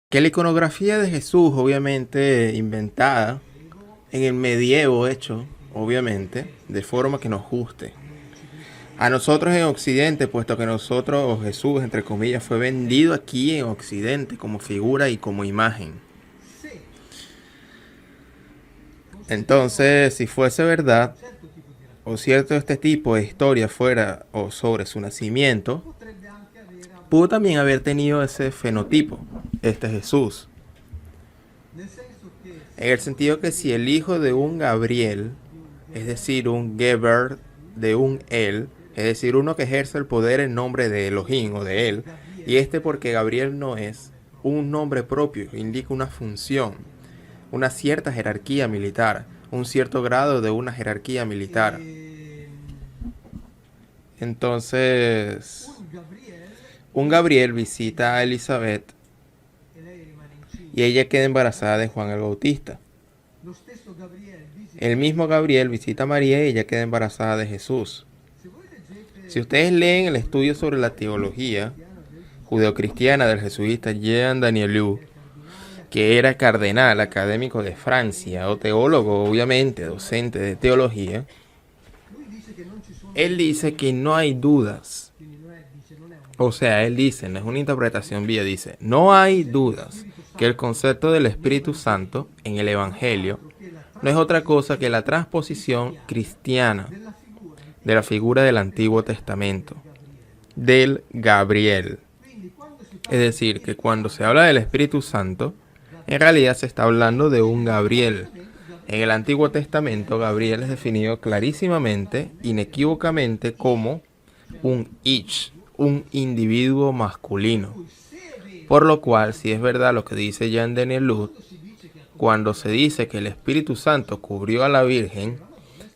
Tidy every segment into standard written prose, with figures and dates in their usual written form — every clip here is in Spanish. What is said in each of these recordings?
Que la iconografía de Jesús, obviamente inventada en el medievo, hecho, obviamente, de forma que nos guste. A nosotros en Occidente, puesto que nosotros, Jesús, entre comillas, fue vendido aquí en Occidente como figura y como imagen. Entonces, si fuese verdad, o cierto este tipo de historia fuera o sobre su nacimiento, pudo también haber tenido ese fenotipo, este Jesús. En el sentido que si el hijo de un Gabriel, es decir, un Geber de un él, es decir, uno que ejerce el poder en nombre de Elohim o de él, y este porque Gabriel no es un nombre propio, indica una función, una cierta jerarquía militar, un cierto grado de una jerarquía militar. Entonces, un Gabriel visita a Elizabeth y ella queda embarazada de Juan el Bautista. El mismo Gabriel visita a María y ella queda embarazada de Jesús. Si ustedes leen el estudio sobre la teología judeocristiana del jesuita Jean Danielou, que era cardenal académico de Francia, o teólogo, obviamente, docente de teología, él dice que no hay dudas. O sea, él dice, no es una interpretación vía, dice, no hay dudas que el concepto del Espíritu Santo en el Evangelio no es otra cosa que la transposición cristiana de la figura del Antiguo Testamento, del Gabriel. Es decir, que cuando se habla del Espíritu Santo, en realidad se está hablando de un Gabriel. En el Antiguo Testamento, Gabriel es definido clarísimamente, inequívocamente, como un Ich, un individuo masculino. Por lo cual, si es verdad lo que dice Jean Danielou, cuando se dice que el Espíritu Santo cubrió a la Virgen,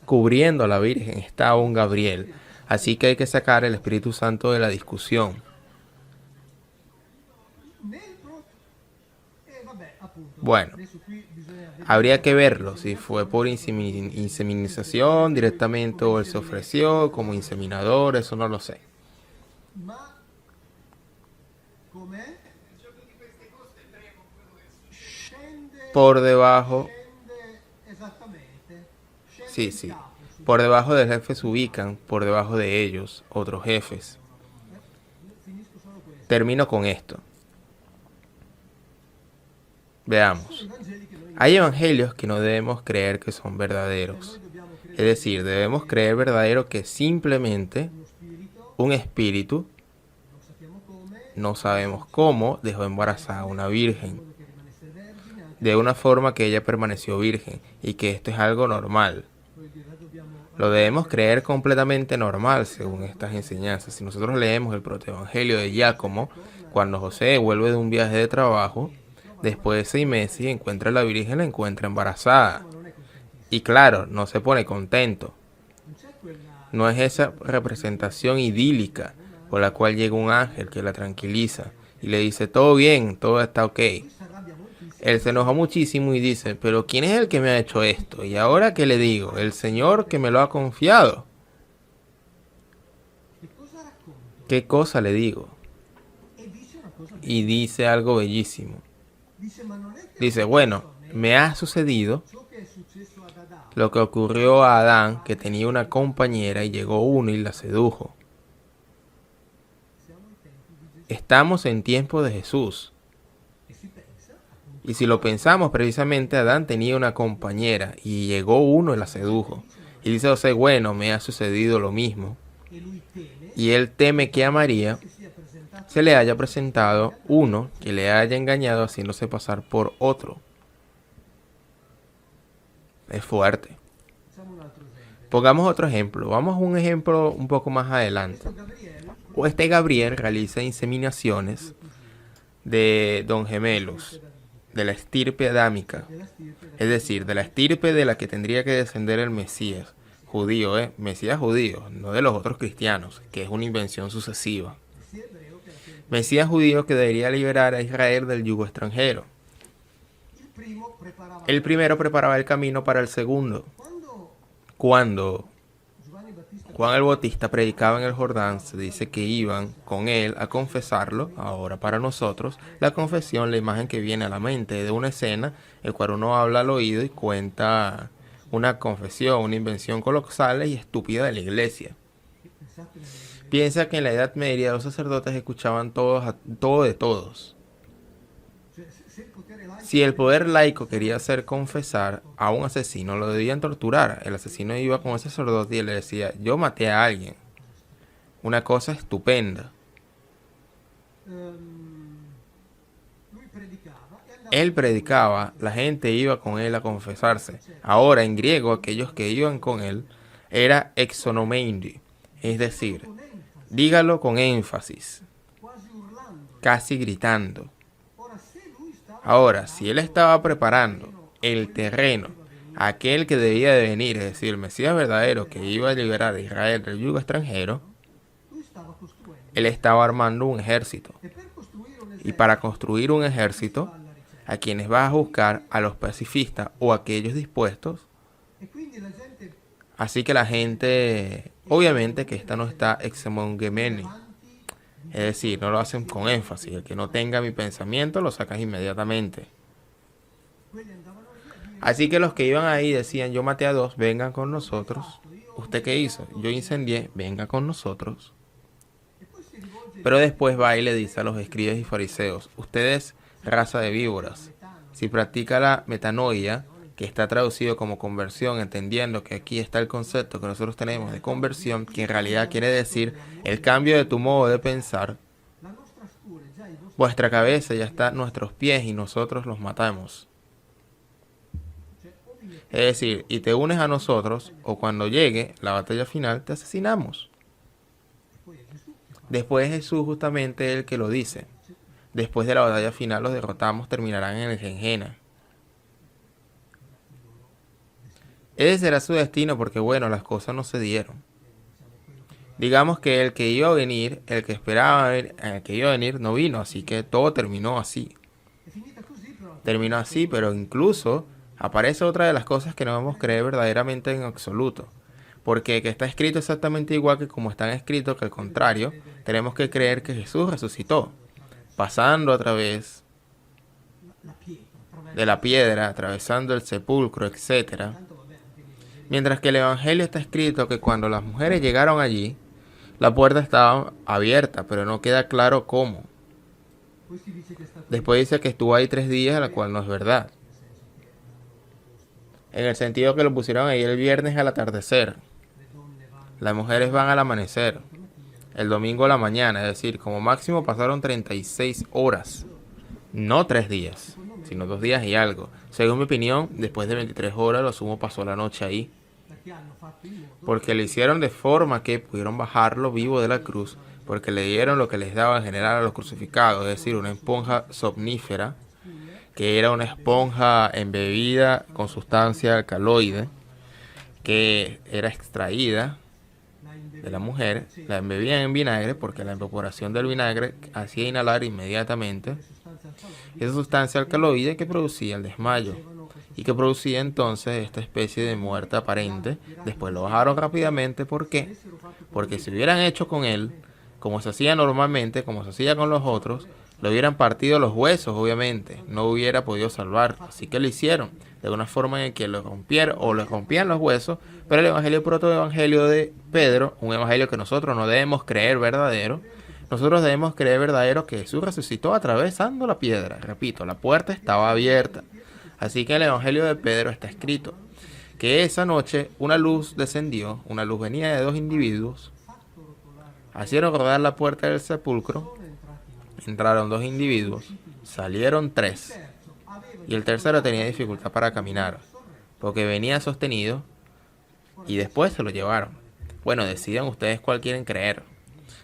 cubriendo a la Virgen está un Gabriel. Así que hay que sacar el Espíritu Santo de la discusión. Bueno, habría que verlo, si fue por inseminización directamente o él se ofreció como inseminador, eso no lo sé. Por debajo, sí, por debajo del jefe se ubican, por debajo de ellos, otros jefes. Termino con esto. Veamos. Hay evangelios que no debemos creer que son verdaderos. Es decir, debemos creer verdadero que simplemente un espíritu, no sabemos cómo, dejó embarazada a una virgen. De una forma que ella permaneció virgen y que esto es algo normal. Lo debemos creer completamente normal según estas enseñanzas. Si nosotros leemos el protoevangelio de Giacomo, cuando José vuelve de un viaje de trabajo, después de 6 meses y encuentra a la Virgen, la encuentra embarazada. Y claro, no se pone contento. No es esa representación idílica por la cual llega un ángel que la tranquiliza y le dice, todo bien, todo está ok. Él se enoja muchísimo y dice, pero ¿quién es el que me ha hecho esto? ¿Y ahora qué le digo? El Señor que me lo ha confiado. ¿Qué cosa le digo? Y dice algo bellísimo. Dice, bueno, me ha sucedido lo que ocurrió a Adán, que tenía una compañera y llegó uno y la sedujo. Estamos en tiempo de Jesús. Y si lo pensamos, precisamente Adán tenía una compañera y llegó uno y la sedujo. Y dice José, bueno, me ha sucedido lo mismo. Y él teme que a María se le haya presentado uno que le haya engañado haciéndose pasar por otro. Es fuerte. Pongamos otro ejemplo. Vamos a un ejemplo un poco más adelante. Este Gabriel realiza inseminaciones de don gemelos, de la estirpe adámica, es decir, de la estirpe de la que tendría que descender el Mesías judío, Mesías judío, no de los otros cristianos, que es una invención sucesiva. Mesías judío que debería liberar a Israel del yugo extranjero. El primero preparaba el camino para el segundo. Cuando Juan el Bautista predicaba en el Jordán, se dice que iban con él a confesarlo. Ahora para nosotros, la confesión, la imagen que viene a la mente de una escena, el cual uno habla al oído y cuenta una confesión, una invención colosal y estúpida de la iglesia. Piensa que en la Edad Media los sacerdotes escuchaban todo de todos. Si el poder laico quería hacer confesar a un asesino, lo debían torturar. El asesino iba con el sacerdote y le decía, yo maté a alguien. Una cosa estupenda. Él predicaba, la gente iba con él a confesarse. Ahora, en griego, aquellos que iban con él era exonomendi, es decir, dígalo con énfasis, casi gritando. Ahora, si él estaba preparando el terreno, aquel que debía de venir, es decir, el Mesías verdadero que iba a liberar a Israel del yugo extranjero, él estaba armando un ejército. Y para construir un ejército, a quienes vas a buscar, a los pacifistas o a aquellos dispuestos. Así que la gente, obviamente que esta no está exemongemene, es decir, no lo hacen con énfasis. El que no tenga mi pensamiento lo sacas inmediatamente. Así que los que iban ahí decían, yo maté a 2, vengan con nosotros. ¿Usted qué hizo? Yo incendié, venga con nosotros. Pero después va y le dice a los escribas y fariseos, ustedes, raza de víboras, si practica la metanoia, que está traducido como conversión, entendiendo que aquí está el concepto que nosotros tenemos de conversión, que en realidad quiere decir el cambio de tu modo de pensar, vuestra cabeza ya está a nuestros pies y nosotros los matamos. Es decir, y te unes a nosotros, o cuando llegue la batalla final, te asesinamos. Después Jesús justamente el que lo dice. Después de la batalla final los derrotamos, terminarán en el Gehenna. Ese será su destino porque, bueno, las cosas no se dieron. Digamos que el que iba a venir, el que esperaba venir, el que iba a venir no vino, así que todo terminó así. Terminó así, pero incluso aparece otra de las cosas que no debemos creer verdaderamente en absoluto. Porque que está escrito exactamente igual que como están escritos, que al contrario, tenemos que creer que Jesús resucitó, pasando a través de la piedra, atravesando el sepulcro, etc. Mientras que el Evangelio está escrito que cuando las mujeres llegaron allí, la puerta estaba abierta, pero no queda claro cómo. Después dice que estuvo ahí 3 días, la cual no es verdad. En el sentido que lo pusieron ahí el viernes al atardecer. Las mujeres van al amanecer. El domingo a la mañana, es decir, como máximo pasaron 36 horas. No 3 días, sino 2 días y algo. Según mi opinión, después de 23 horas, lo sumo pasó la noche ahí. Porque le hicieron de forma que pudieron bajarlo vivo de la cruz, porque le dieron lo que les daba en general a los crucificados, es decir, una esponja somnífera, que era una esponja embebida con sustancia alcaloide, que era extraída de la mujer, la embebían en vinagre, porque la evaporación del vinagre hacía inhalar inmediatamente esa sustancia alcaloide que producía el desmayo y que producía entonces esta especie de muerte aparente. Después lo bajaron rápidamente. ¿Por qué? Porque si hubieran hecho con él como se hacía normalmente, como se hacía con los otros, le hubieran partido los huesos, obviamente, no hubiera podido salvarlo. Así que lo hicieron de una forma en que lo rompieron o le rompían los huesos. Pero el evangelio protoevangelio de Pedro, un evangelio que nosotros no debemos creer verdadero, nosotros debemos creer verdadero que Jesús resucitó atravesando la piedra. Repito, la puerta estaba abierta. Así que en el evangelio de Pedro está escrito que esa noche una luz descendió, una luz venía de 2 individuos, hicieron rodar la puerta del sepulcro, entraron 2 individuos, salieron 3, y el tercero tenía dificultad para caminar, porque venía sostenido, y después se lo llevaron. Bueno, decidan ustedes cuál quieren creer.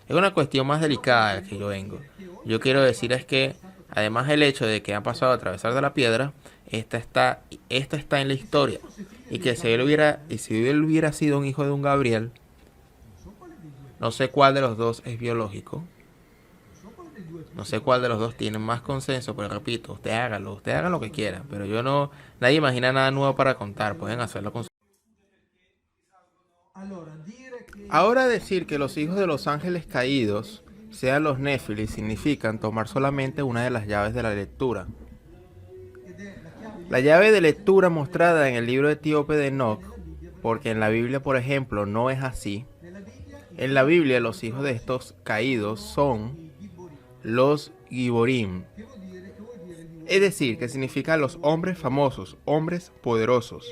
Es una cuestión más delicada de la que yo vengo. Yo quiero decir es que, además del hecho de que ha pasado a atravesar de la piedra, esta está en la historia. Y que si él hubiera sido un hijo de un Gabriel, no sé cuál de los dos es biológico, no sé cuál de los dos tiene más consenso, pero repito, usted hagan lo que quieran, pero nadie imagina nada nuevo para contar, pueden hacerlo con su... Ahora decir que los hijos de los ángeles caídos sean los Néfilim significan tomar solamente una de las llaves de la lectura. La llave de lectura mostrada en el libro etíope de Enoch, porque en la Biblia, por ejemplo, no es así. En la Biblia los hijos de estos caídos son los Giborim, es decir, que significa los hombres famosos, hombres poderosos.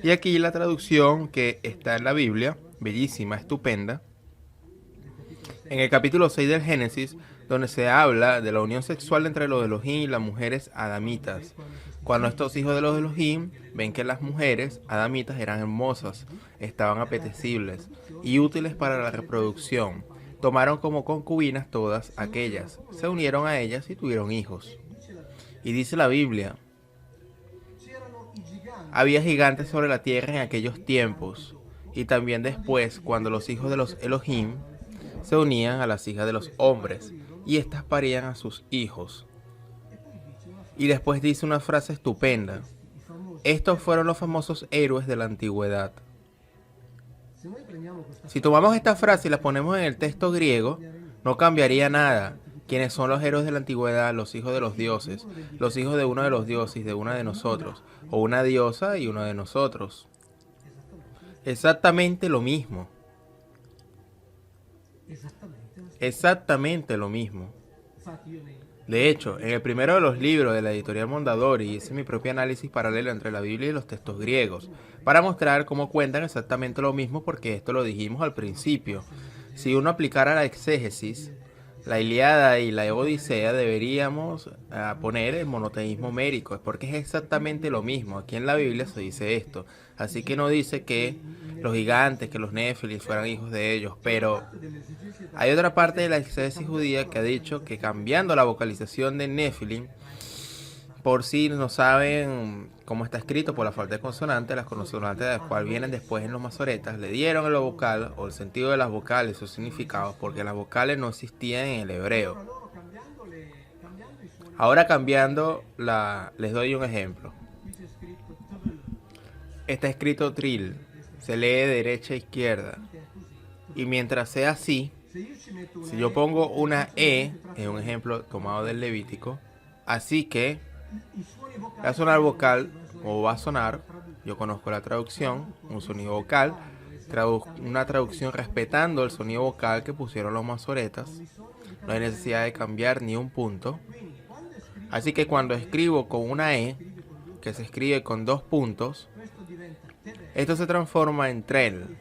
Y aquí la traducción que está en la Biblia, bellísima, estupenda, en el capítulo 6 del Génesis, donde se habla de la unión sexual entre los Elohim y las mujeres adamitas. Cuando estos hijos de los Elohim ven que las mujeres adamitas eran hermosas, estaban apetecibles y útiles para la reproducción, tomaron como concubinas todas aquellas, se unieron a ellas y tuvieron hijos. Y dice la Biblia, había gigantes sobre la tierra en aquellos tiempos, y también después, cuando los hijos de los Elohim se unían a las hijas de los hombres, y éstas parían a sus hijos. Y después dice una frase estupenda, estos fueron los famosos héroes de la antigüedad. Si tomamos esta frase y la ponemos en el texto griego, no cambiaría nada. ¿Quiénes son los héroes de la antigüedad? Los hijos de los dioses, los hijos de uno de los dioses y de una de nosotros, o una diosa y uno de nosotros. Exactamente lo mismo. Exactamente lo mismo. De hecho, en el primero de los libros de la editorial Mondadori hice mi propio análisis paralelo entre la Biblia y los textos griegos, para mostrar cómo cuentan exactamente lo mismo, porque esto lo dijimos al principio. Si uno aplicara la exégesis, la Ilíada y la Odisea, deberíamos poner el monoteísmo homérico, porque es exactamente lo mismo. Aquí en la Biblia se dice esto, así que no dice que los gigantes, que los Néfilim fueran hijos de ellos, pero hay otra parte de la exégesis judía que ha dicho que cambiando la vocalización de Néfilim, por si no saben cómo está escrito por la falta de consonantes, las consonantes de las cuales vienen después en los masoretas, le dieron el vocal o el sentido de las vocales, sus significados, porque las vocales no existían en el hebreo. Ahora cambiando, les doy un ejemplo. Está escrito trill, se lee de derecha a izquierda. Y mientras sea así, si yo pongo una E, es un ejemplo tomado del Levítico, así que va a sonar vocal o va a sonar, yo conozco la traducción, un sonido vocal, una traducción respetando el sonido vocal que pusieron los masoretas, no hay necesidad de cambiar ni un punto. Así que cuando escribo con una E, que se escribe con 2 puntos, esto se transforma en trel,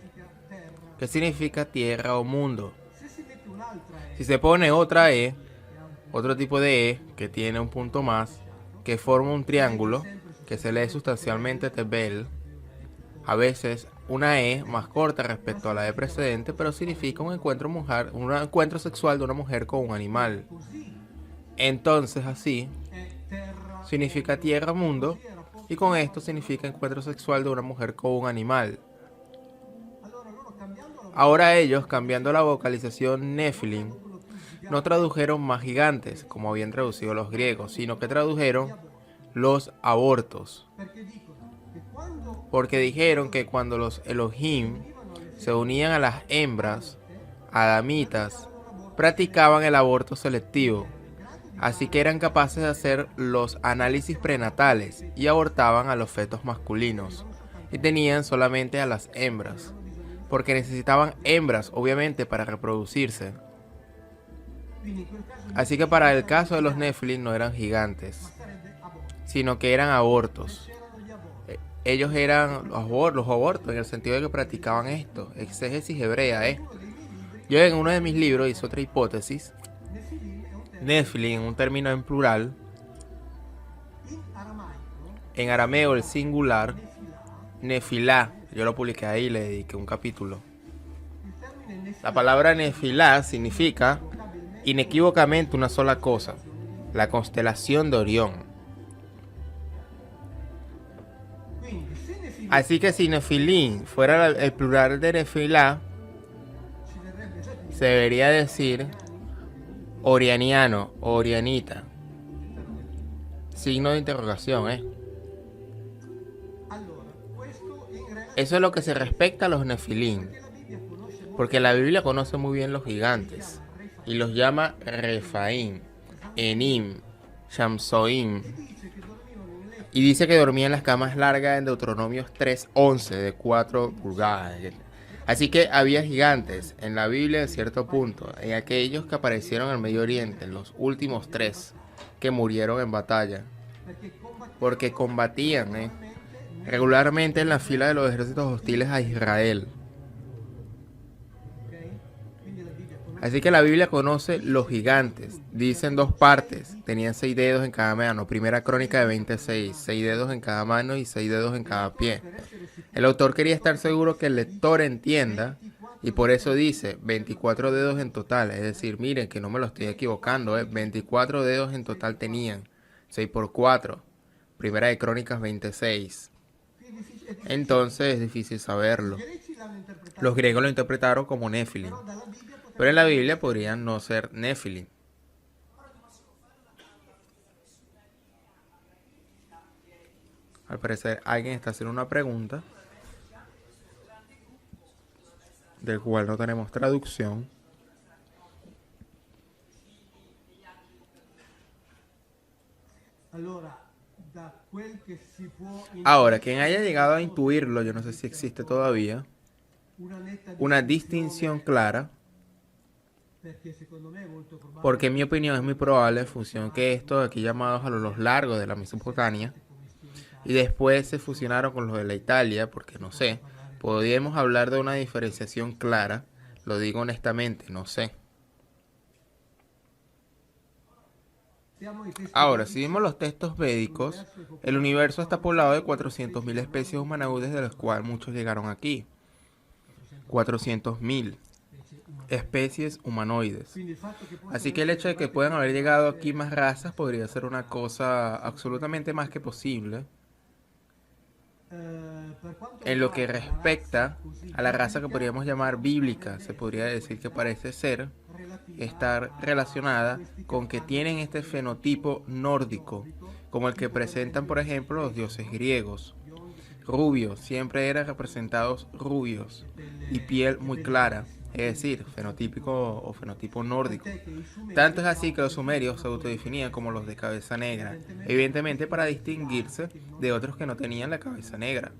que significa tierra o mundo. Si se pone otra E, otro tipo de E, que tiene un punto más, que forma un triángulo, que se lee sustancialmente tebel, a veces una E más corta respecto a la E precedente, pero significa un encuentro sexual de una mujer con un animal. Entonces así, significa tierra, mundo, y con esto significa encuentro sexual de una mujer con un animal. Ahora ellos, cambiando la vocalización Nephilim, no tradujeron más gigantes, como habían traducido los griegos, sino que tradujeron los abortos. Porque dijeron que cuando los Elohim se unían a las hembras adamitas, practicaban el aborto selectivo. Así que eran capaces de hacer los análisis prenatales y abortaban a los fetos masculinos. Y tenían solamente a las hembras, porque necesitaban hembras, obviamente, para reproducirse. Así que para el caso de los Nephilim no eran gigantes, sino que eran abortos. Ellos eran los abortos en el sentido de que practicaban esto, exégesis hebrea. Yo en uno de mis libros hice otra hipótesis. Nephilim, un término en plural. En arameo el singular, Nefilá. Yo lo publiqué ahí y le dediqué un capítulo. La palabra Nefilá significa inequívocamente una sola cosa: la constelación de Orión. Así que si Nefilim fuera el plural de Nefilá, se debería decir orianiano o orianita. Signo de interrogación, Eso es lo que se respecta a los Nefilim. Porque la Biblia conoce muy bien los gigantes y los llama Refaim, Enim, Shamsoim. Y dice que dormía en las camas largas en Deuteronomios 3:11 de 4 pulgadas. Así que había gigantes en la Biblia en cierto punto, en aquellos que aparecieron en el Medio Oriente, los últimos tres que murieron en batalla, porque combatían regularmente en la fila de los ejércitos hostiles a Israel. Así que la Biblia conoce los gigantes. Dice en dos partes. Tenían 6 dedos en cada mano. Primera Crónica de 26. 6 dedos en cada mano y 6 dedos en cada pie. El autor quería estar seguro que el lector entienda. Y por eso dice 24 dedos en total. Es decir, miren que no me lo estoy equivocando. 24 dedos en total tenían. 6 por 4. Primera de Crónicas 26. Entonces es difícil saberlo. Los griegos lo interpretaron como Nefilim. Pero en la Biblia podrían no ser Nefilim. Al parecer alguien está haciendo una pregunta del cual no tenemos traducción. Ahora, quien haya llegado a intuirlo, yo no sé si existe todavía, una distinción clara, porque en mi opinión es muy probable en función que estos aquí llamados a los largos de la Mesopotamia y después se fusionaron con los de la Italia, porque no sé, podríamos hablar de una diferenciación clara, lo digo honestamente, no sé. Ahora, si vemos los textos védicos, el universo está poblado de 400.000 especies humanoides, de las cuales muchos llegaron aquí. 400.000 especies humanoides. Así que el hecho de que puedan haber llegado aquí más razas podría ser una cosa absolutamente más que posible. En lo que respecta a la raza que podríamos llamar bíblica, se podría decir que parece ser estar relacionada con que tienen este fenotipo nórdico, como el que presentan, por ejemplo, los dioses griegos. Rubios, siempre eran representados rubios y piel muy clara, es decir, fenotípico o fenotipo nórdico. Tanto es así que los sumerios se autodefinían como los de cabeza negra, evidentemente para distinguirse de otros que no tenían la cabeza negra.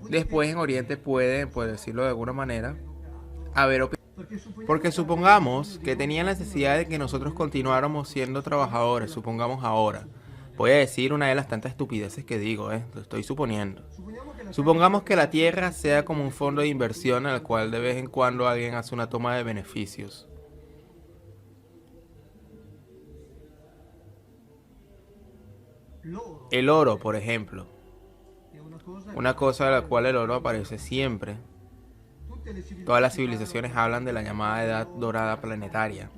Después en Oriente pueden, por decirlo de alguna manera, haber opiniones. Porque supongamos que tenían la necesidad de que nosotros continuáramos siendo trabajadores, supongamos ahora. Voy a decir una de las tantas estupideces que digo, lo estoy suponiendo. Supongamos que la Tierra sea como un fondo de inversión al cual de vez en cuando alguien hace una toma de beneficios. El oro, por ejemplo. Una cosa de la cual el oro aparece siempre. Todas las civilizaciones hablan de la llamada Edad Dorada Planetaria.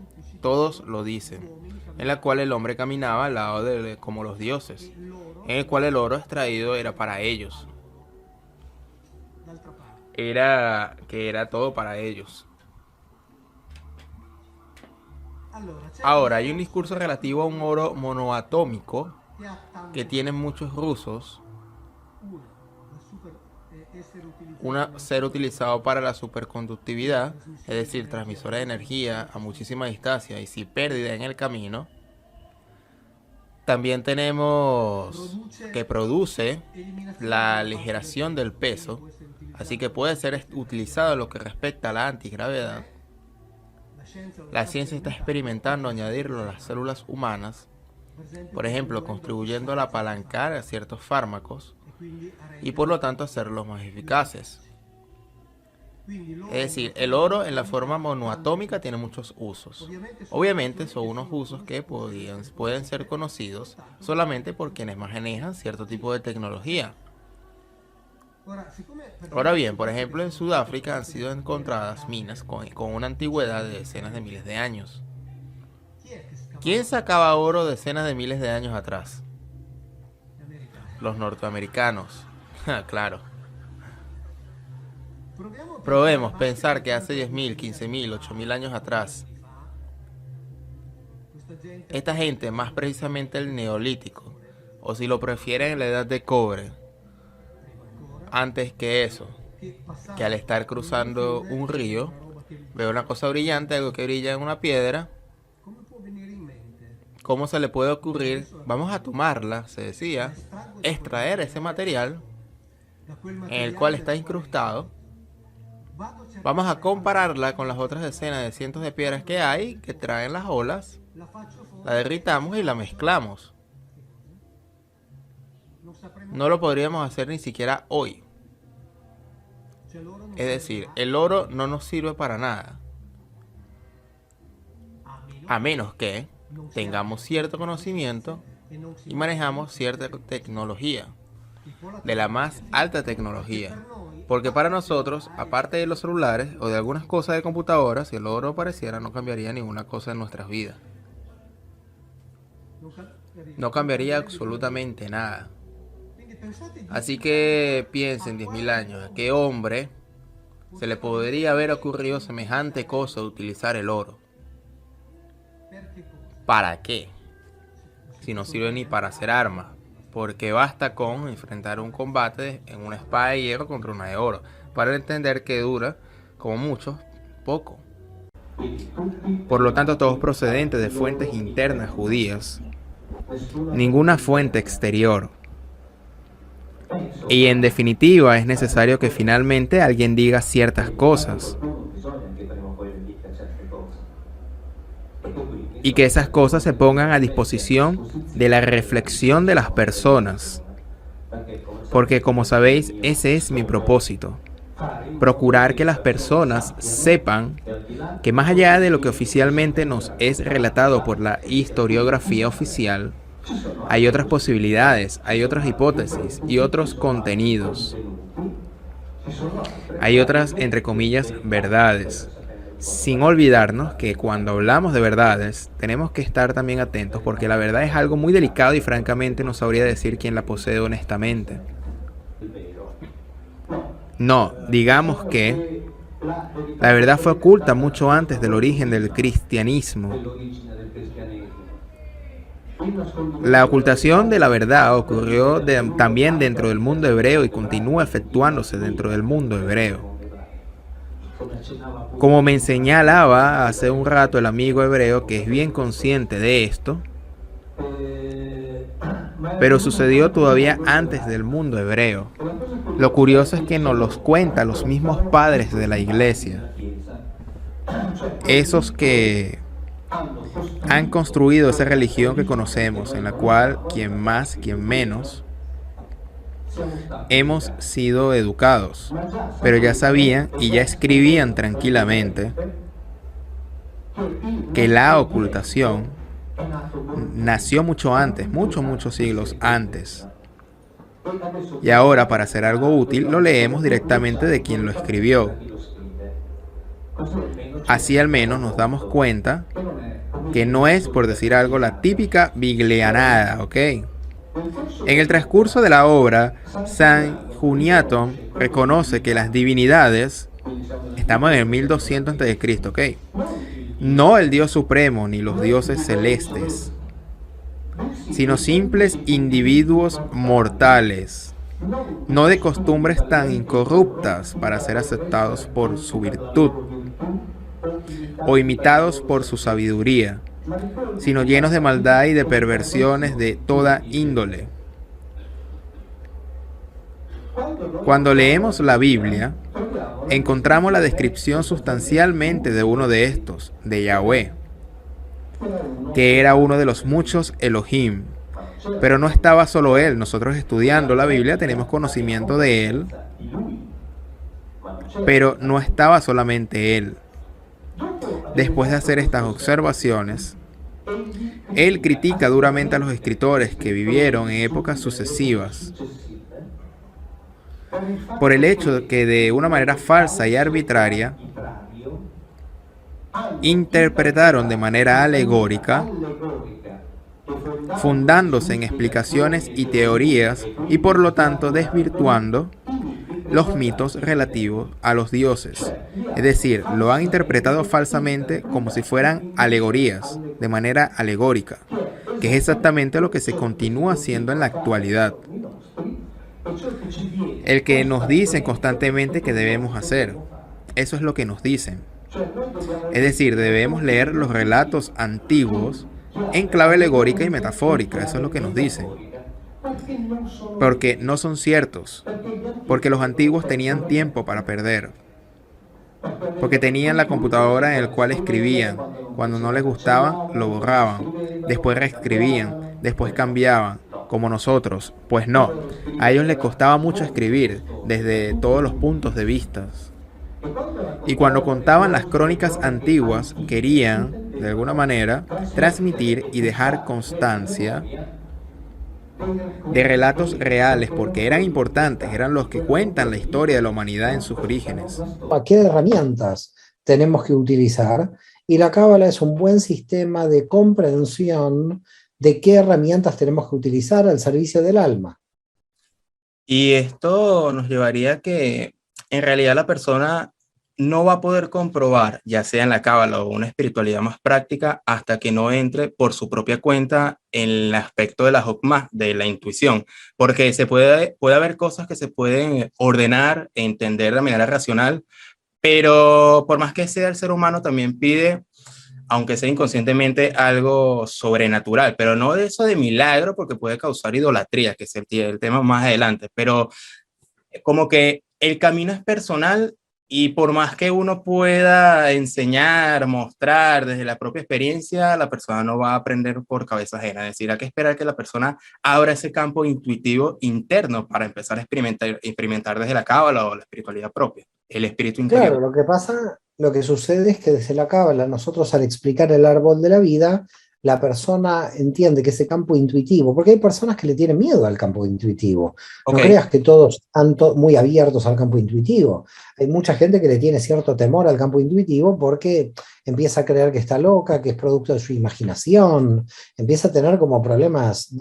Todos lo dicen. En la cual el hombre caminaba al lado de como los dioses. En el cual el oro extraído era para ellos. Era todo para ellos. Ahora, hay un discurso relativo a un oro monoatómico que tienen muchos rusos. Ser utilizado para la superconductividad, es decir, transmisora de energía a muchísima distancia y sin pérdida en el camino. También tenemos que produce la aligeración del peso, así que puede ser utilizado en lo que respecta a la antigravedad. La ciencia está experimentando añadirlo a las células humanas, por ejemplo, contribuyendo a apalancar a ciertos fármacos y por lo tanto hacerlos más eficaces. Es decir, el oro en la forma monoatómica tiene muchos usos. Obviamente son unos usos que pueden ser conocidos solamente por quienes manejan cierto tipo de tecnología. Ahora bien, por ejemplo, en Sudáfrica han sido encontradas minas con una antigüedad de decenas de miles de años. ¿Quién sacaba oro decenas de miles de años atrás? Los norteamericanos. Claro. Probemos pensar que hace 10.000, 15.000, 8.000 años atrás, esta gente, más precisamente el neolítico, o si lo prefieren la edad de cobre, antes que eso, que al estar cruzando un río, veo una cosa brillante, algo que brilla en una piedra. ¿Cómo se le puede ocurrir? Vamos a tomarla, se decía, extraer ese material en el cual está incrustado. Vamos a compararla con las otras decenas de cientos de piedras que hay, que traen las olas, la derritamos y la mezclamos. No lo podríamos hacer ni siquiera hoy. Es decir, el oro no nos sirve para nada, a menos que tengamos cierto conocimiento y manejamos cierta tecnología, de la más alta tecnología. Porque para nosotros, aparte de los celulares o de algunas cosas de computadoras, si el oro apareciera no cambiaría ninguna cosa en nuestras vidas. No cambiaría absolutamente nada. Así que piensen 10.000 años, ¿a qué hombre se le podría haber ocurrido semejante cosa de utilizar el oro? ¿Para qué? Si no sirve ni para hacer armas, porque basta con enfrentar un combate en una espada de hierro contra una de oro, para entender que dura, como muchos, poco. Por lo tanto, todos procedentes de fuentes internas judías, ninguna fuente exterior. Y en definitiva, es necesario que finalmente alguien diga ciertas cosas. Y que esas cosas se pongan a disposición de la reflexión de las personas. Porque como sabéis, ese es mi propósito. Procurar que las personas sepan que más allá de lo que oficialmente nos es relatado por la historiografía oficial, hay otras posibilidades, hay otras hipótesis y otros contenidos. Hay otras, entre comillas, verdades. Sin olvidarnos que cuando hablamos de verdades, tenemos que estar también atentos porque la verdad es algo muy delicado y francamente no sabría decir quién la posee honestamente. No, digamos que la verdad fue oculta mucho antes del origen del cristianismo. La ocultación de la verdad ocurrió también dentro del mundo hebreo y continúa efectuándose dentro del mundo hebreo. Como me señalaba hace un rato el amigo hebreo que es bien consciente de esto, pero sucedió todavía antes del mundo hebreo. Lo curioso es que nos los cuentan los mismos padres de la iglesia, esos que han construido esa religión que conocemos, en la cual quien más, quien menos, hemos sido educados, pero ya sabían y ya escribían tranquilamente que la ocultación nació mucho antes, muchos siglos antes. Y ahora, para hacer algo útil, lo leemos directamente de quien lo escribió. Así al menos nos damos cuenta que no es, por decir algo, la típica biblianada, ¿ok? En el transcurso de la obra, San Juniato reconoce que las divinidades, estamos en el 1200 a.C., ¿ok? No el Dios supremo ni los dioses celestes, sino simples individuos mortales, no de costumbres tan incorruptas para ser aceptados por su virtud o imitados por su sabiduría, sino llenos de maldad y de perversiones de toda índole. Cuando leemos la Biblia, encontramos la descripción sustancialmente de uno de estos, de Yahweh, que era uno de los muchos Elohim. Pero no estaba solo él. Nosotros estudiando la Biblia tenemos conocimiento de él, pero no estaba solamente él. Después de hacer estas observaciones, él critica duramente a los escritores que vivieron en épocas sucesivas por el hecho de que de una manera falsa y arbitraria interpretaron de manera alegórica, fundándose en explicaciones y teorías y por lo tanto desvirtuando los mitos relativos a los dioses. Es decir, lo han interpretado falsamente como si fueran alegorías, de manera alegórica, que es exactamente lo que se continúa haciendo en la actualidad. el que nos dicen constantemente que debemos hacer. Eso es lo que nos dicen. Es decir, debemos leer los relatos antiguos en clave alegórica y metafórica. Eso es lo que nos dicen. Porque no son ciertos. Porque los antiguos tenían tiempo para perder. Porque tenían la computadora en la cual escribían. Cuando no les gustaba, lo borraban. Después reescribían. Después cambiaban. Como nosotros. Pues no. A ellos les costaba mucho escribir. Desde todos los puntos de vista. Y cuando contaban las crónicas antiguas, querían, de alguna manera, transmitir y dejar constancia de relatos reales, porque eran importantes, eran los que cuentan la historia de la humanidad en sus orígenes. ¿Qué herramientas tenemos que utilizar? Y la cábala es un buen sistema de comprensión de qué herramientas tenemos que utilizar al servicio del alma. Y esto nos llevaría a que en realidad la persona no va a poder comprobar, ya sea en la cábala o una espiritualidad más práctica, hasta que no entre por su propia cuenta en el aspecto de la Jokmah, de la intuición, porque puede haber cosas que se pueden ordenar, entender de manera racional, pero por más que sea el ser humano también pide, aunque sea inconscientemente, algo sobrenatural, pero no de eso de milagro, porque puede causar idolatría, que es el tema más adelante, pero como que el camino es personal y por más que uno pueda enseñar, mostrar desde la propia experiencia, la persona no va a aprender por cabeza ajena. Es decir, hay que esperar que la persona abra ese campo intuitivo interno para empezar a experimentar desde la cábala o la espiritualidad propia, el espíritu Claro, interior. lo que sucede es que desde la cábala, nosotros al explicar el árbol de la vida, la persona entiende que ese campo intuitivo, porque hay personas que le tienen miedo al campo intuitivo. Ok, No creas que todos están muy abiertos al campo intuitivo. Hay mucha gente que le tiene cierto temor al campo intuitivo porque empieza a creer que está loca, que es producto de su imaginación, empieza a tener como problemas,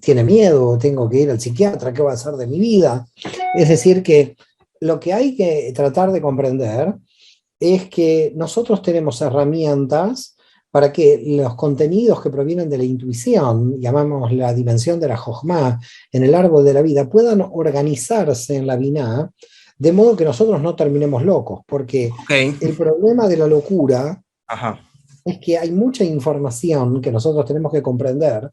tiene miedo, tengo que ir al psiquiatra, ¿qué va a hacer de mi vida? Es decir, que lo que hay que tratar de comprender es que nosotros tenemos herramientas para que los contenidos que provienen de la intuición, llamamos la dimensión de la Jojma, en el árbol de la vida, puedan organizarse en la Binah, de modo que nosotros no terminemos locos, porque ok, el problema de la locura ajá, es que hay mucha información que nosotros tenemos que comprender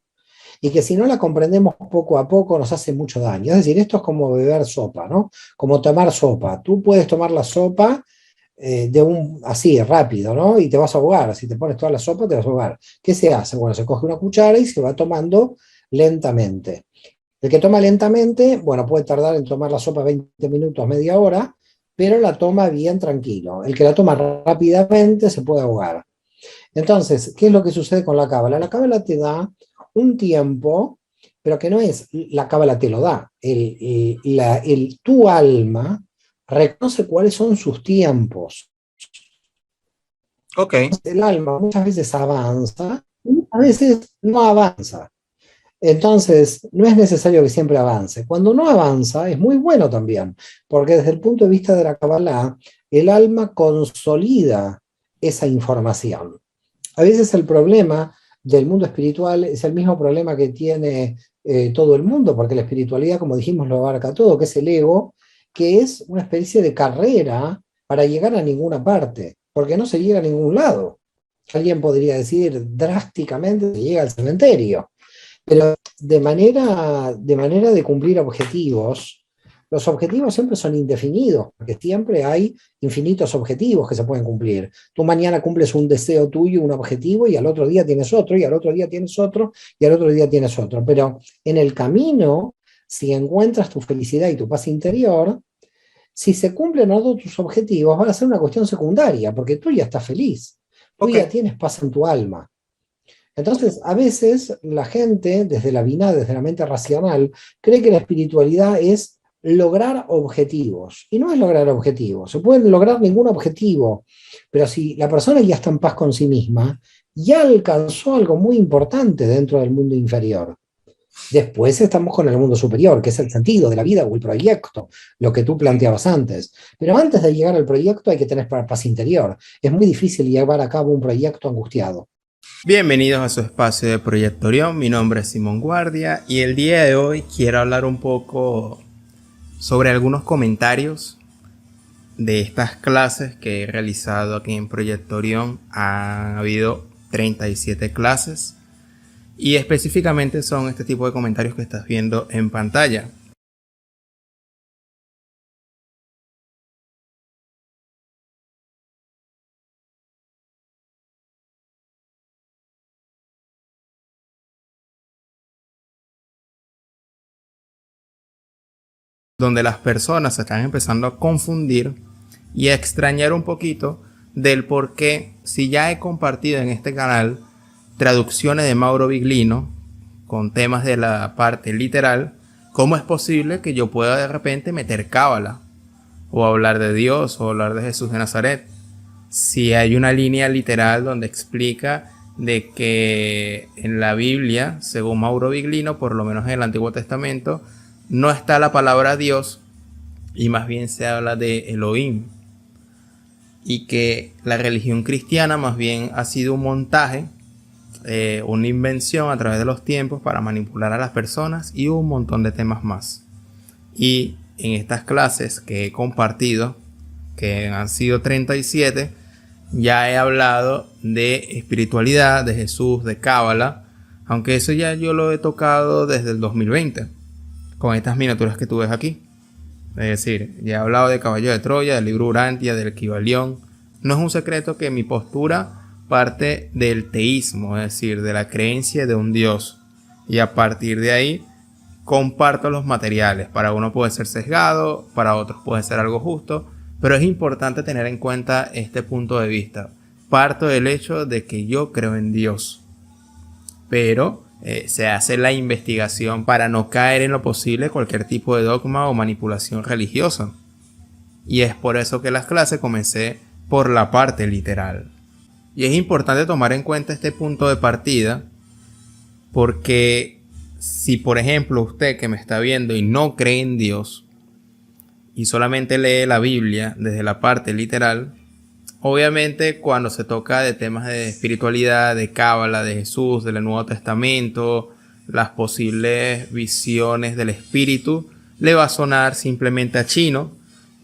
y que si no la comprendemos poco a poco nos hace mucho daño. Es decir, esto es como beber sopa, ¿no? Como tomar sopa. Tú puedes tomar la sopa así, rápido, ¿no? Y te vas a ahogar. Si te pones toda la sopa, te vas a ahogar. ¿Qué se hace? Bueno, se coge una cuchara y se va tomando lentamente. El que toma lentamente, bueno, puede tardar en tomar la sopa 20 minutos, media hora, pero la toma bien tranquilo. El que la toma rápidamente se puede ahogar. Entonces, ¿qué es lo que sucede con la cábala? La cábala te da un tiempo, pero que no es la cábala te lo da. Tu alma reconoce cuáles son sus tiempos. ok, El alma muchas veces avanza, a veces no avanza. Entonces, no es necesario que siempre avance. Cuando no avanza, es muy bueno también, porque desde el punto de vista de la Kabbalah, el alma consolida esa información. A veces el problema del mundo espiritual es el mismo problema que tiene todo el mundo, porque la espiritualidad, como dijimos, lo abarca todo, que es el ego, que es una especie de carrera para llegar a ninguna parte, porque no se llega a ningún lado. Alguien podría decir drásticamente se llega al cementerio, pero de manera de cumplir objetivos, los objetivos siempre son indefinidos, porque siempre hay infinitos objetivos que se pueden cumplir. Tú mañana cumples un deseo tuyo, un objetivo, y al otro día tienes otro, y al otro día tienes otro, y al otro día tienes otro. Pero en el camino, si encuentras tu felicidad y tu paz interior, si se cumplen o no tus objetivos, van a ser una cuestión secundaria, porque tú ya estás feliz, tú ok. ya tienes paz en tu alma. Entonces, a veces la gente, desde la Binah, desde la mente racional, cree que la espiritualidad es lograr objetivos. Y no es lograr objetivos. Se puede lograr ningún objetivo, pero si la persona ya está en paz con sí misma, ya alcanzó algo muy importante dentro del mundo inferior. Después estamos con el mundo superior, que es el sentido de la vida o el proyecto, lo que tú planteabas antes. Pero antes de llegar al proyecto hay que tener paz interior. Es muy difícil llevar a cabo un proyecto angustiado. Bienvenidos a su espacio de Proyecto Orión. Mi nombre es Simón Guardia y el día de hoy quiero hablar un poco sobre algunos comentarios de estas clases que he realizado aquí en Proyecto Orión. Han habido 37 clases y específicamente son este tipo de comentarios que estás viendo en pantalla. Donde las personas se están empezando a confundir y a extrañar un poquito del por qué, si ya he compartido en este canal traducciones de Mauro Viglino con temas de la parte literal, ¿cómo es posible que yo pueda de repente meter cábala o hablar de Dios o hablar de Jesús de Nazaret? Si hay una línea literal donde explica de que en la Biblia, según Mauro Viglino, por lo menos en el Antiguo Testamento, no está la palabra Dios y más bien se habla de Elohim, y que la religión cristiana más bien ha sido un montaje, una invención a través de los tiempos para manipular a las personas y un montón de temas más. Y en estas clases que he compartido, que han sido 37, ya he hablado de espiritualidad, de Jesús, de cábala, aunque eso ya yo lo he tocado desde el 2020 con estas miniaturas que tú ves aquí. Es decir, ya he hablado de Caballo de Troya, del libro Urantia, del Equivalión. No es un secreto que mi postura parte del teísmo, es decir, de la creencia de un Dios. Y a partir de ahí comparto los materiales. Para uno puede ser sesgado, para otros puede ser algo justo, pero es importante tener en cuenta este punto de vista. Parto del hecho de que yo creo en Dios, pero se hace la investigación para no caer en lo posible cualquier tipo de dogma o manipulación religiosa. Y es por eso que las clases comencé por la parte literal. Y es importante tomar en cuenta este punto de partida, porque si por ejemplo usted que me está viendo y no cree en Dios y solamente lee la Biblia desde la parte literal, obviamente cuando se toca de temas de espiritualidad, de cábala, de Jesús, del Nuevo Testamento, las posibles visiones del espíritu, le va a sonar simplemente a chino,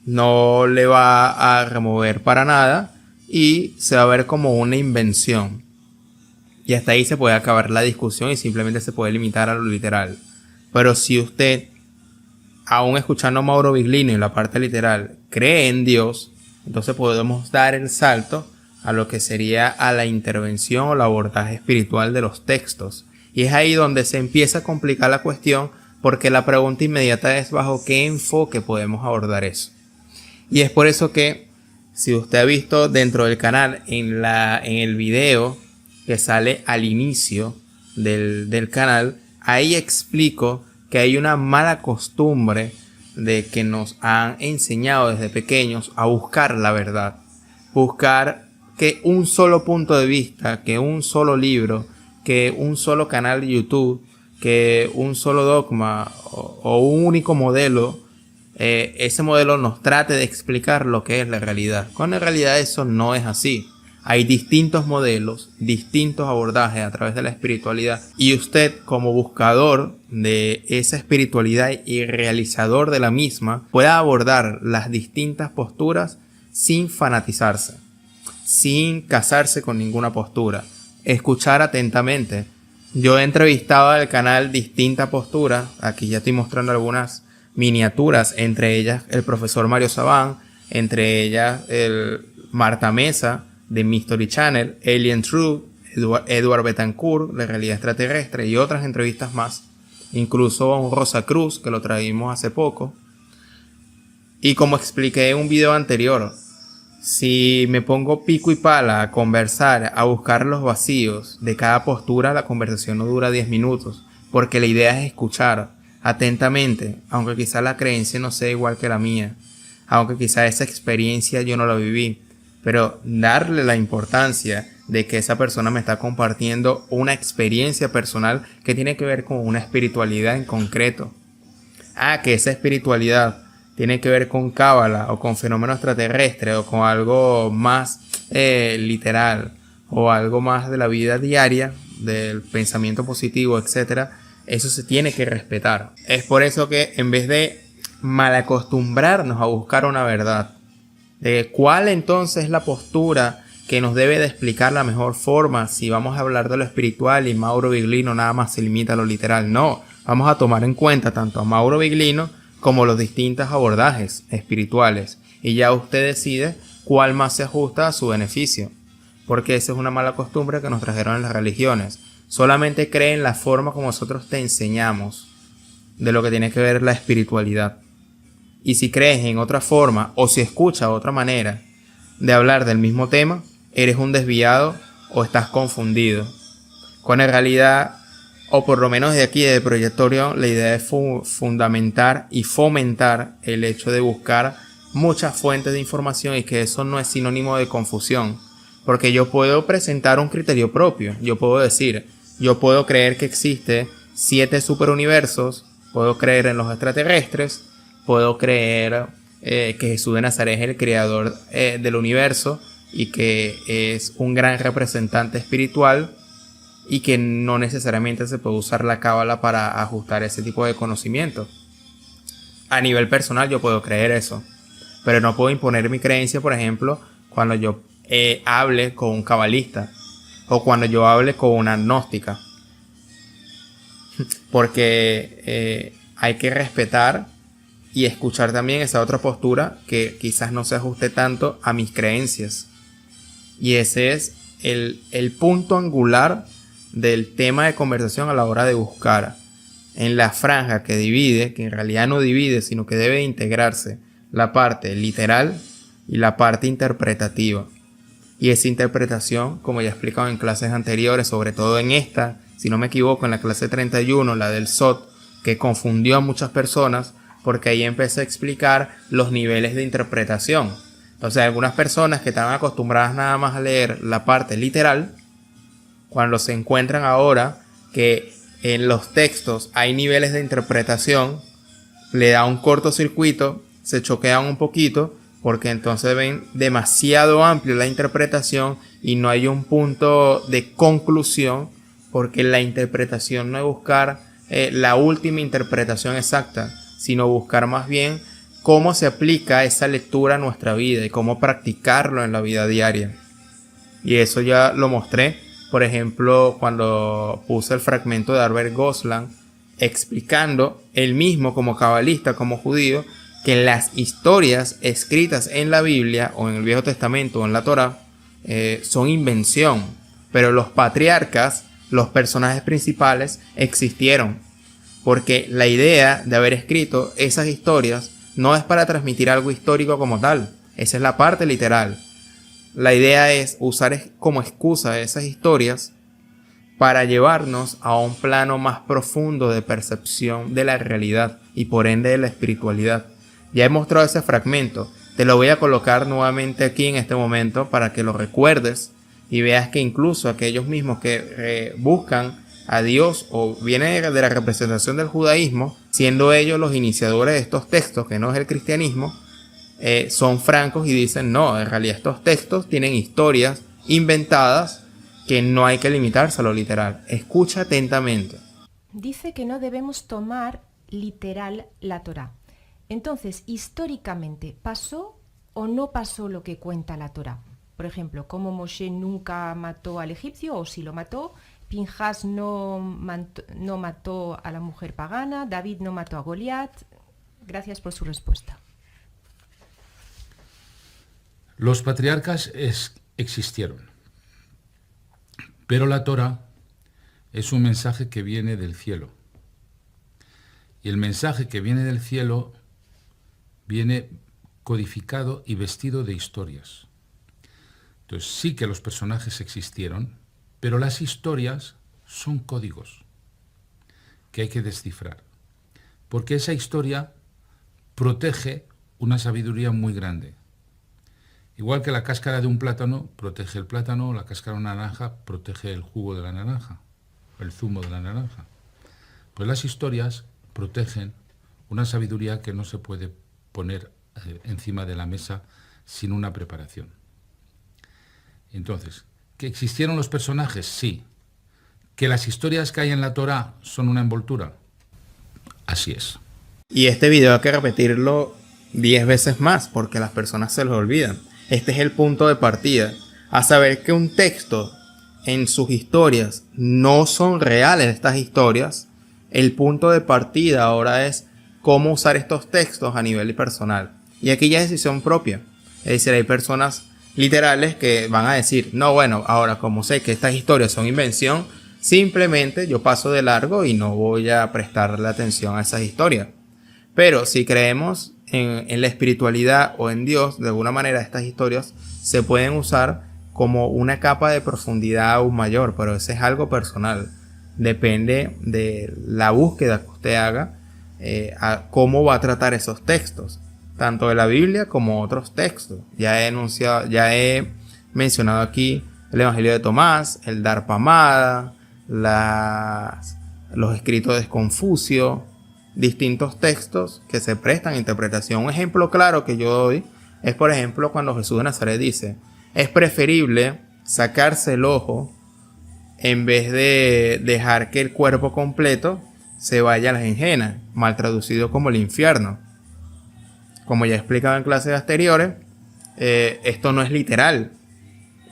no le va a remover para nada y se va a ver como una invención. Y hasta ahí se puede acabar la discusión y simplemente se puede limitar a lo literal. Pero si usted, aún escuchando a Mauro Viglino en la parte literal, cree en Dios, entonces podemos dar el salto a lo que sería a la intervención o el abordaje espiritual de los textos. Y es ahí donde se empieza a complicar la cuestión, porque la pregunta inmediata es bajo qué enfoque podemos abordar eso. Y es por eso que, si usted ha visto dentro del canal, en el video que sale al inicio del canal, ahí explico que hay una mala costumbre de que nos han enseñado desde pequeños a buscar la verdad, buscar que un solo punto de vista, que un solo libro, que un solo canal de YouTube, que un solo dogma o un único modelo, ese modelo nos trate de explicar lo que es la realidad, cuando en realidad eso no es así. Hay distintos modelos, distintos abordajes a través de la espiritualidad, y usted como buscador de esa espiritualidad y realizador de la misma puede abordar las distintas posturas sin fanatizarse, sin casarse con ninguna postura, escuchar atentamente. Yo he entrevistado al canal distintas posturas, aquí ya estoy mostrando algunas miniaturas, entre ellas el profesor Mario Sabán, entre ellas el Marta Mesa de Mystery Channel, Alien Truth, Edward Betancourt de Realidad Extraterrestre y otras entrevistas más, incluso a un Rosa Cruz que lo traímos hace poco. Y como expliqué en un video anterior, si me pongo pico y pala a conversar, a buscar los vacíos de cada postura, la conversación no dura 10 minutos, porque la idea es escuchar atentamente, aunque quizá la creencia no sea igual que la mía, aunque quizá esa experiencia yo no la viví, pero darle la importancia de que esa persona me está compartiendo una experiencia personal que tiene que ver con una espiritualidad en concreto. Que esa espiritualidad tiene que ver con cábala o con fenómenos extraterrestres o con algo más literal o algo más de la vida diaria, del pensamiento positivo, etcétera, eso se tiene que respetar. Es por eso que en vez de malacostumbrarnos a buscar una verdad, de cuál entonces es la postura que nos debe de explicar la mejor forma, si vamos a hablar de lo espiritual y Mauro Viglino nada más se limita a lo literal, no, vamos a tomar en cuenta tanto a Mauro Viglino como los distintos abordajes espirituales, y ya usted decide cuál más se ajusta a su beneficio, porque esa es una mala costumbre que nos trajeron en las religiones. Solamente cree en la forma como nosotros te enseñamos de lo que tiene que ver la espiritualidad. Y si crees en otra forma o si escuchas otra manera de hablar del mismo tema, eres un desviado o estás confundido. Cuando en realidad, o por lo menos de aquí de Proyectorio, la idea es fundamentar y fomentar el hecho de buscar muchas fuentes de información, y que eso no es sinónimo de confusión. Porque yo puedo presentar un criterio propio. Yo puedo decir, yo puedo creer que existe 7 superuniversos, puedo creer en los extraterrestres, puedo creer que Jesús de Nazaret es el creador del universo y que es un gran representante espiritual, y que no necesariamente se puede usar la cábala para ajustar ese tipo de conocimiento. A nivel personal yo puedo creer eso, pero no puedo imponer mi creencia, por ejemplo, cuando yo hable con un cabalista o cuando yo hable con una agnóstica, porque hay que respetar y escuchar también esa otra postura que quizás no se ajuste tanto a mis creencias. Y ese es el punto angular del tema de conversación a la hora de buscar en la franja que divide, que en realidad no divide, sino que debe integrarse la parte literal y la parte interpretativa. Y esa interpretación, como ya he explicado en clases anteriores, sobre todo en esta, si no me equivoco, en la clase 31, la del SOT, que confundió a muchas personas, porque ahí empecé a explicar los niveles de interpretación. Entonces, algunas personas que estaban acostumbradas nada más a leer la parte literal, cuando se encuentran ahora que en los textos hay niveles de interpretación, le da un cortocircuito, se choquean un poquito, porque entonces ven demasiado amplio la interpretación y no hay un punto de conclusión, porque la interpretación no es buscar la última interpretación exacta, sino buscar más bien cómo se aplica esa lectura a nuestra vida y cómo practicarlo en la vida diaria. Y eso ya lo mostré, por ejemplo, cuando puse el fragmento de Albert Goslan explicando él mismo como cabalista, como judío, que las historias escritas en la Biblia o en el Viejo Testamento o en la Torá son invención, pero los patriarcas, los personajes principales, existieron, porque la idea de haber escrito esas historias no es para transmitir algo histórico como tal, esa es la parte literal. La idea es usar como excusa esas historias para llevarnos a un plano más profundo de percepción de la realidad y por ende de la espiritualidad. Ya he mostrado ese fragmento, te lo voy a colocar nuevamente aquí en este momento para que lo recuerdes y veas que incluso aquellos mismos que buscan a Dios o vienen de la representación del judaísmo, siendo ellos los iniciadores de estos textos, que no es el cristianismo, son francos y dicen no, en realidad estos textos tienen historias inventadas que no hay que limitarse a lo literal. Escucha atentamente. Dice que no debemos tomar literal la Torá. Entonces, históricamente, ¿pasó o no pasó lo que cuenta la Torá? Por ejemplo, ¿cómo Moshe nunca mató al egipcio o si lo mató? Pinjas no mató a la mujer pagana, David no mató a Goliat. Gracias por su respuesta. Los patriarcas existieron, pero la Torá es un mensaje que viene del cielo. Y el mensaje que viene del cielo viene codificado y vestido de historias. Entonces sí que los personajes existieron, pero las historias son códigos que hay que descifrar, porque esa historia protege una sabiduría muy grande. Igual que la cáscara de un plátano protege el plátano, la cáscara de una naranja protege el jugo de la naranja, el zumo de la naranja. Pues las historias protegen una sabiduría que no se puede poner encima de la mesa sin una preparación. Entonces, ¿Que existieron los personajes? Sí. ¿Que las historias que hay en la Torá son una envoltura? Así es. Y este video hay que repetirlo 10 veces más porque las personas se lo olvidan. Este es el punto de partida. A saber que un texto en sus historias no son reales estas historias. El punto de partida ahora es cómo usar estos textos a nivel personal. Y aquí ya es decisión propia. Es decir, hay personas literales que van a decir, no, bueno, ahora como sé que estas historias son invención, simplemente yo paso de largo y no voy a prestarle atención a esas historias. Pero si creemos en la espiritualidad o en Dios, de alguna manera estas historias se pueden usar como una capa de profundidad aún mayor, pero eso es algo personal. Depende de la búsqueda que usted haga, a cómo va a tratar esos textos, tanto de la Biblia como otros textos. Ya he mencionado aquí el Evangelio de Tomás, el Darpa Amada, los escritos de Confucio, distintos textos que se prestan a interpretación. Un ejemplo claro que yo doy es, por ejemplo, cuando Jesús de Nazaret dice, es preferible sacarse el ojo en vez de dejar que el cuerpo completo se vaya a las gehennas, mal traducido como el infierno. Como ya he explicado en clases anteriores, esto no es literal.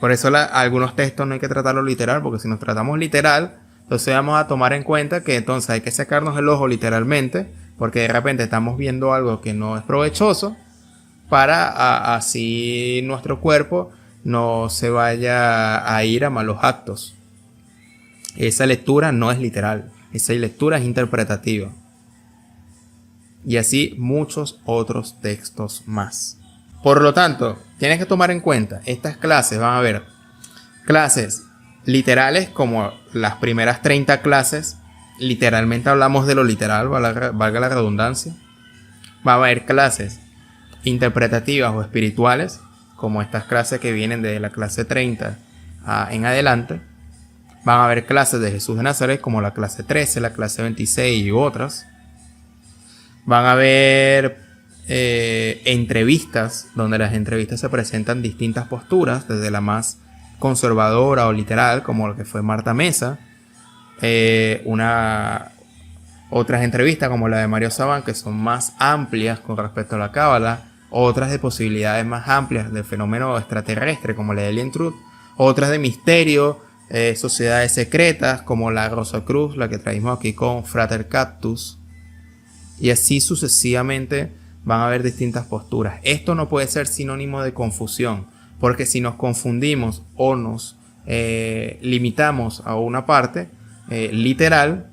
Por eso algunos textos no hay que tratarlo literal, porque si nos tratamos literal, entonces vamos a tomar en cuenta que entonces hay que sacarnos el ojo literalmente, porque de repente estamos viendo algo que no es provechoso, para así nuestro cuerpo no se vaya a ir a malos actos. Esa lectura no es literal, esa lectura es interpretativa. Y así muchos otros textos más. Por lo tanto, tienes que tomar en cuenta, estas clases van a haber clases literales como las primeras 30 clases, literalmente hablamos de lo literal, valga la redundancia. Va a haber clases interpretativas o espirituales, como estas clases que vienen de la clase 30 en adelante. Van a haber clases de Jesús de Nazaret, como la clase 13, la clase 26 y otras. Van a haber entrevistas, donde las entrevistas se presentan distintas posturas, desde la más conservadora o literal, como lo que fue Marta Mesa, otras entrevistas como la de Mario Sabán, que son más amplias con respecto a la cábala, otras de posibilidades más amplias del fenómeno extraterrestre, como la de Alien Truth, otras de misterio, sociedades secretas, como la Rosa Cruz, la que traímos aquí con Frater Cactus, y así sucesivamente van a haber distintas posturas. Esto no puede ser sinónimo de confusión, porque si nos confundimos o nos limitamos a una parte literal,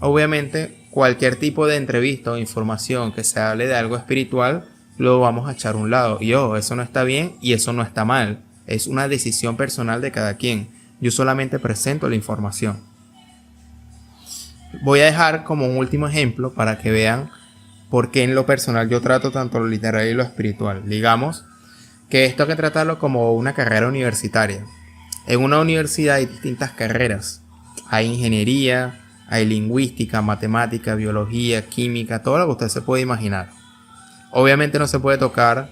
obviamente cualquier tipo de entrevista o información que se hable de algo espiritual lo vamos a echar a un lado. Y eso no está bien y eso no está mal. Es una decisión personal de cada quien. Yo solamente presento la información. Voy a dejar como un último ejemplo para que vean por qué en lo personal yo trato tanto lo literario y lo espiritual. Digamos que esto hay que tratarlo como una carrera universitaria. En una universidad hay distintas carreras. Hay ingeniería, hay lingüística, matemática, biología, química, todo lo que usted se puede imaginar. Obviamente no se puede tocar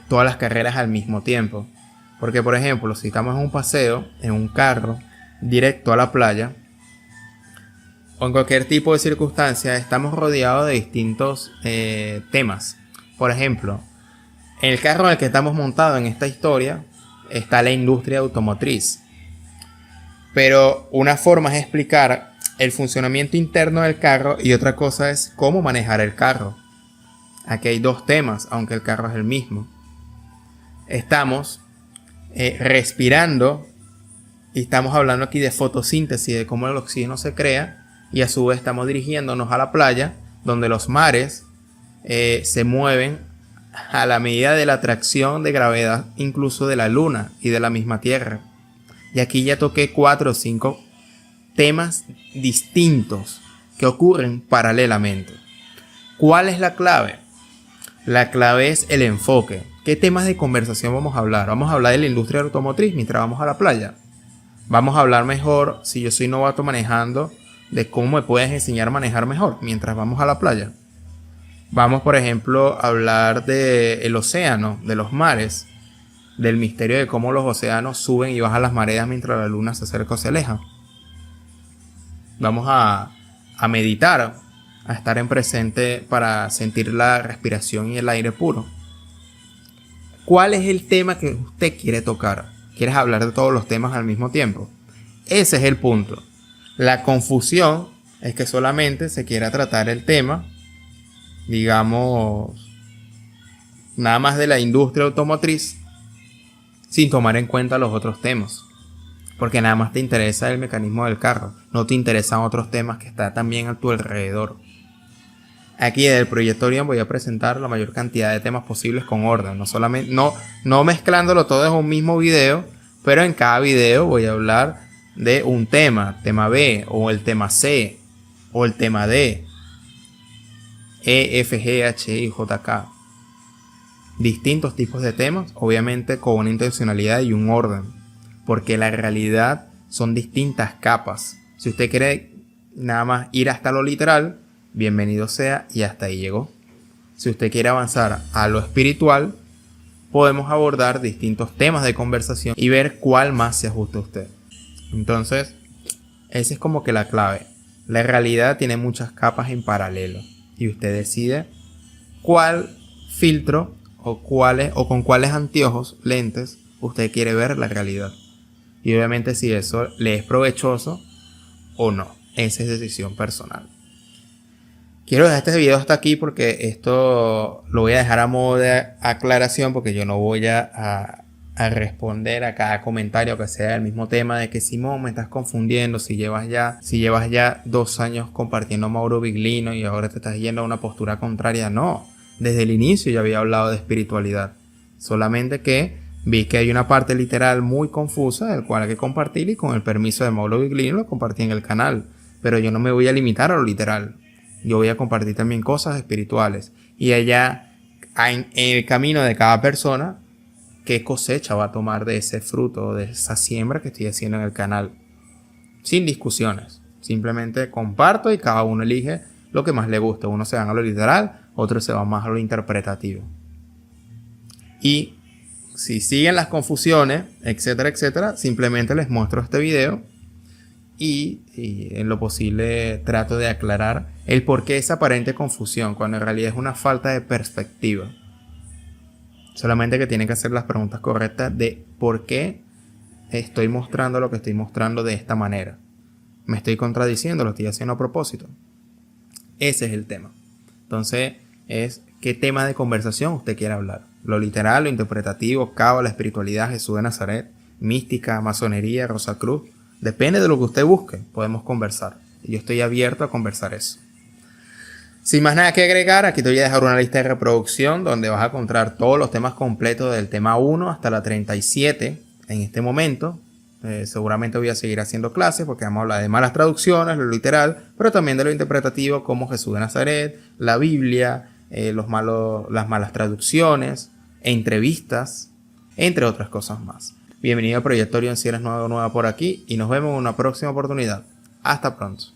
todas las carreras al mismo tiempo. Porque, por ejemplo, si estamos en un paseo, en un carro, directo a la playa, o en cualquier tipo de circunstancia, estamos rodeados de distintos temas. Por ejemplo, en el carro en el que estamos montados en esta historia está la industria automotriz. Pero una forma es explicar el funcionamiento interno del carro y otra cosa es cómo manejar el carro. Aquí hay dos temas, aunque el carro es el mismo. Estamos respirando y estamos hablando aquí de fotosíntesis, de cómo el oxígeno se crea, y a su vez estamos dirigiéndonos a la playa, donde los mares se mueven a la medida de la atracción de gravedad, incluso de la luna y de la misma tierra. Y aquí ya toqué 4 o 5 temas distintos que ocurren paralelamente. ¿Cuál es la clave? La clave es el enfoque. ¿Qué temas de conversación vamos a hablar? Vamos a hablar de la industria automotriz mientras vamos a la playa. Vamos a hablar mejor, si yo soy novato manejando, de cómo me puedes enseñar a manejar mejor mientras vamos a la playa. Vamos, por ejemplo, a hablar del océano, de los mares. del misterio de cómo los océanos suben y bajan las mareas mientras la luna se acerca o se aleja. Vamos a meditar, a estar en presente para sentir la respiración y el aire puro. ¿Cuál es el tema que usted quiere tocar? ¿Quieres hablar de todos los temas al mismo tiempo? Ese es el punto. La confusión es que solamente se quiera tratar el tema, digamos, nada más de la industria automotriz, sin tomar en cuenta los otros temas. Porque nada más te interesa el mecanismo del carro, no te interesan otros temas que están también a tu alrededor. Aquí desde el Proyectorium voy a presentar la mayor cantidad de temas posibles con orden, no mezclándolo todo en un mismo video, pero en cada video voy a hablar de un tema B, o el tema C, o el tema D, E, F, G, H, I, J, K. Distintos tipos de temas, obviamente con una intencionalidad y un orden, porque la realidad son distintas capas. Si usted quiere nada más ir hasta lo literal, bienvenido sea y hasta ahí llegó. Si usted quiere avanzar a lo espiritual, podemos abordar distintos temas de conversación y ver cuál más se ajusta a usted. Entonces, esa es como que la clave. La realidad tiene muchas capas en paralelo y usted decide cuál filtro o con cuáles anteojos, lentes, usted quiere ver la realidad. Y obviamente si eso le es provechoso o no. Esa es decisión personal. Quiero dejar este video hasta aquí porque esto lo voy a dejar a modo de aclaración, porque yo no voy a responder a cada comentario que sea del mismo tema de que Simón, me estás confundiendo, si llevas ya 2 años compartiendo Mauro Viglino y ahora te estás yendo a una postura contraria. No, desde el inicio ya había hablado de espiritualidad, solamente que vi que hay una parte literal muy confusa del cual hay que compartir, y con el permiso de Mauro Viglino lo compartí en el canal, pero yo no me voy a limitar a lo literal. Yo voy a compartir también cosas espirituales. Y allá, en el camino de cada persona, qué cosecha va a tomar de ese fruto, de esa siembra que estoy haciendo en el canal. Sin discusiones. Simplemente comparto y cada uno elige lo que más le gusta. Uno se va a lo literal, otro se va más a lo interpretativo. Y si siguen las confusiones, etcétera, etcétera, simplemente les muestro este video. Y en lo posible trato de aclarar el por qué esa aparente confusión, cuando en realidad es una falta de perspectiva. Solamente que tienen que hacer las preguntas correctas de por qué estoy mostrando lo que estoy mostrando de esta manera. Me estoy contradiciendo, lo estoy haciendo a propósito. Ese es el tema. Entonces es qué tema de conversación usted quiere hablar. Lo literal, lo interpretativo, cábala, espiritualidad, Jesús de Nazaret, mística, masonería, Rosacruz. Depende de lo que usted busque, podemos conversar. Y yo estoy abierto a conversar eso. Sin más nada que agregar, aquí te voy a dejar una lista de reproducción donde vas a encontrar todos los temas completos del tema 1 hasta la 37 en este momento. Seguramente voy a seguir haciendo clases porque vamos a hablar de malas traducciones, lo literal, pero también de lo interpretativo como Jesús de Nazaret, la Biblia, las malas traducciones, entrevistas, entre otras cosas más. Bienvenido a Proyectorium si eres nueva por aquí y nos vemos en una próxima oportunidad. Hasta pronto.